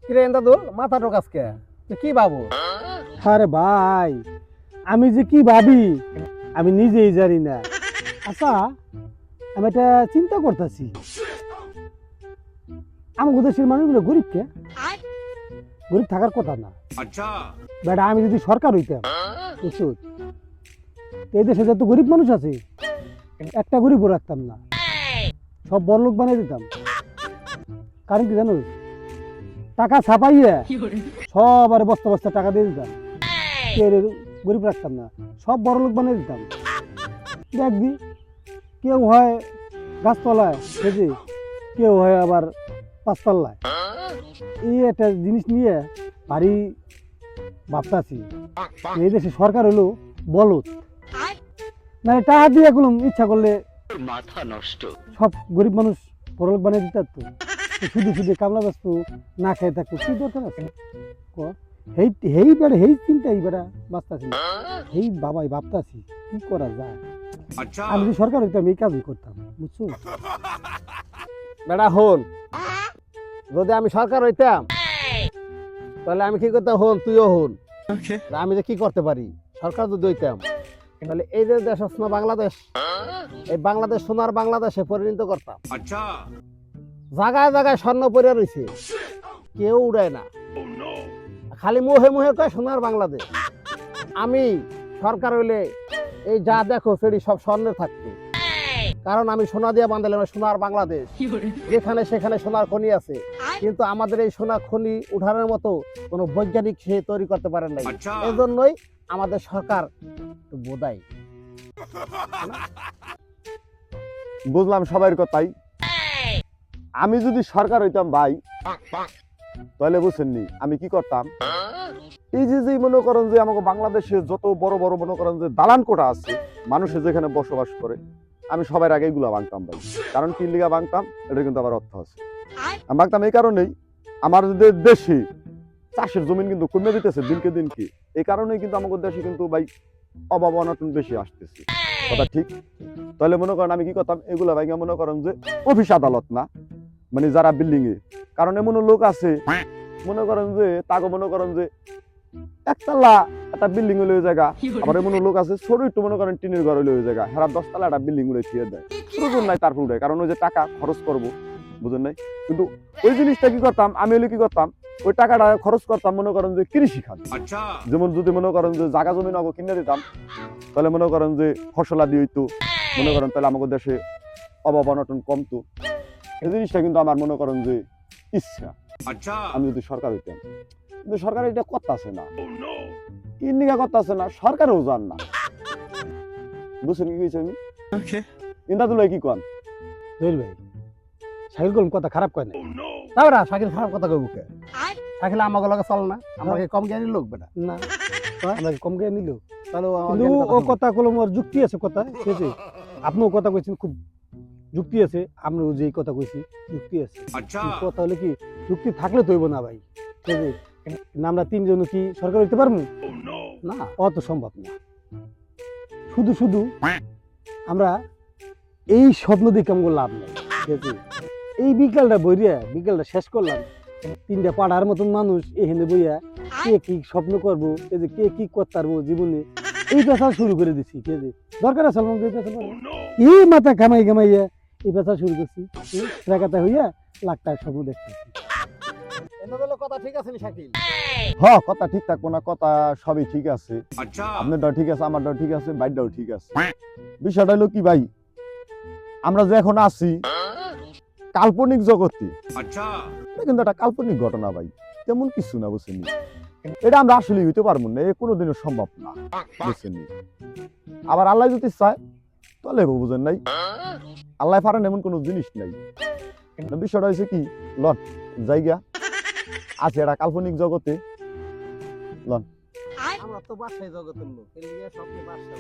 কিরে দাদু মাথা ঢোকাসকে তুই কি বাবু? আরে ভাই, আমি যে কি ভাবি আমি নিজেই জানি না। আচ্ছা, আমি একটা চিন্তা করতেছি, আমাদের দেশের মানুষগুলো গরিব কে? গরিব থাকার কথা না। বেটা আমি যদি সরকার হইতাম, বুঝছো, তো এই দেশে যত গরিব মানুষ আছে একটা গরিবও রাখতাম না, সব বড়লোক বানিয়ে দিতাম। কারণ কি জানো, টাকা ছাপাইয়া সবার বস্তা বস্তা টাকা দিয়ে দিতাম, গরিব রাখতাম না, সব বড়লোক বানিয়ে দিতাম। দেখবি কেউ হয় গাছতলায় বুঝি, কেউ হয় আবার পাঁচতলায়। এই একটা জিনিস নিয়ে ভারী ভাবতাছি, এই দেশে সরকার হলো বলদ, মানে টাকা দিয়ে করলাম ইচ্ছা করলে মাথা নষ্ট। সব গরিব মানুষ বড়লোক বানিয়ে দিতে পারতো। শুধু শুধু কামলা ব্যস্ত না খেয়ে থাকতো, কি দরকার আছে? হেই চিন্তা এইবার বাঁচতাছি, হেই বাবাই ভাবতাছি কি করা যায়। আমি যদি সরকার হইতাম এই কাজই করতাম, বুঝছো? বেটা হন, যদি আমি সরকার হইতাম তাহলে আমি কি করতাম হন, তুইও হন। আমি যে কি করতে পারি সরকার যদি হইতাম, তাহলে এই যে দেশ আছে না বাংলাদেশ, এই বাংলাদেশ সোনার বাংলাদেশে পরিণত করতাম। জায়গায় জায়গায় স্বর্ণ পরে রয়েছে, কেউ উড়ায় না, খালি মুহে মুহে কয় সোনার বাংলাদেশ। আমি সরকার হইলে এই যা দেখো সেটি সব স্বর্ণের থাকতো, কারণ আমি সোনা দিয়ে বাঁধালাম সোনার বাংলাদেশ, যেখানে সেখানে সোনার খনি আছে, কিন্তু আমাদের এই সোনা খনি উঠানোর মতো কোনো বৈজ্ঞানিক সে তৈরি করতে পারেন নাই। এই জন্যই আমাদের সরকার বোধাই। বুঝলাম সবার কথাই। আমি যদি সরকার হইতাম ভাই, তাহলে বুঝছেননি আমি কি করতাম। এই যে মনে করেন যে আমাকে বাংলাদেশে যত বড় বড় মনে করেন যে দালান কোঠা আছে, মানুষে যেখানে বসবাস করে, আমি সবার আগে এগুলা ভাঙতাম ভাই। কারণ কি লিগা ভাঙতাম, এটা কিন্তু আবার অর্থ আছে। আমি ভাঙতাম এই কারণেই, আমার দেশে চাষের জমিন কিন্তু কমে দিতেছে দিনকে দিনকে। এই কারণেই কিন্তু আমাদের দেশে কিন্তু ভাই অভাব অনটন বেশি আসতেছে, কথা ঠিক। তাহলে মনে করেন আমি কি করতাম, এগুলা ভাইয়া মনে করেন যে অফিস আদালত না, মানে যারা বিল্ডিং এ, কারণ এমন লোক আছে মনে করেন যে তাকে মনে করেন যে একতলা একটা বিল্ডিং হইলে জায়গা, আবার এমন লোক আছে ছোট একটু মনে করেন টিনের ঘর হইলে জায়গা, হেরা 10 তলা একটা বিল্ডিং উড়ে ছিয়ে দেয়, প্রয়োজন নাই তারপর উঠে, কারণ ওই যে টাকা খরচ করবো, বুঝেন নাই। কিন্তু ওই জিনিসটা কি করতাম, আমি হলে কি করতাম, ওই টাকাটা খরচ করতাম মনে করেন যে কৃষি খাত। যেমন যদি মনে করেন যে জায়গা জমি নগো কিনে দিতাম, তাহলে মনে করেন যে ফসলাদি হইতো, মনে করেন তাহলে আমাদের দেশে অভাব অনটন কমতো। এই জিনিসটা কিন্তু আমার মনে করেন যে ইচ্ছা, আমি যদি সরকার হইতাম। কিন্তু সরকার এটা করতেছে না, কি নিকা করতেছে না, সরকারও যান না, বুঝছেন কি কইছি আমি? ইন্দাদুল্লাহ কি কন? জহির ভাই, শাকিল কোন কথা খারাপ কয় না। তাও না শাকিল খারাপ কথা কইব কে? শাকিল আমাকে লগে চল না, আমাকে কম জ্ঞানী লোক বেটা না, আমাকে কম জ্ঞান নিল, তাহলে কিন্তু ও কথা কলম ওর যুক্তি আছে, কথা ঠিক আছে। আপনিও কথা কইছেন খুব যুক্তি আছে, আমরাও যে কথা কইছি যুক্তি আছে। কথা হলে কি, যুক্তি থাকলে তো হইব না ভাই, ঠিক আছে। না আমরা তিনজন কি সরকার হইতে পারবো না? অত সম্ভব না। শুধু শুধু আমরা এই স্বপ্ন দেখে আমাকে লাভ নেই, ঠিক আছে। এই বিকালটা শেষ করলাম, 3টা পাড়ার মতন মানুষ এখানে বইয়া কে কি স্বপ্ন করবো, এই যে কে কি করতে পারবো জীবনে, এই পেশা শুরু করে দিছি, ঠিক আছে। দরকার আছে এই মাথা কামাইয়া এই পেশা শুরু করছি, টাকা হইয়া লাখ টাকার স্বপ্ন দেখতেছি। কথা ঠিক আছে নি শাকিল? হ্যাঁ, কথা ঠিক থাকবো না, কথা সবই ঠিক আছে। আপনারটাও ঠিক আছে, আমারটাও ঠিক আছে, বাইরটাও ঠিক আছে। বিষয়টা হলো কি ভাই, আমরা যে এখন আছি কাল্পনিক জগতে, এটা কিন্তু একটা কাল্পনিক ঘটনা ভাই, তেমন কিছু না, বুঝছেন। এটা আমরা আসলে হইতে পারবো না, কোনোদিনও সম্ভব না, বুঝছেন। আবার আল্লাহ যদি চায় তাহলে বুঝেন নাই, আল্লাহ পারেন এমন কোনো জিনিস নাই। বিষয়টা হয়েছে কি, লন জায়গা আছে একটা কাল্পনিক জগতে, লন আমরা তো বাসায় জগতের লোক, এর লিগে স্বপ্নে বাসা।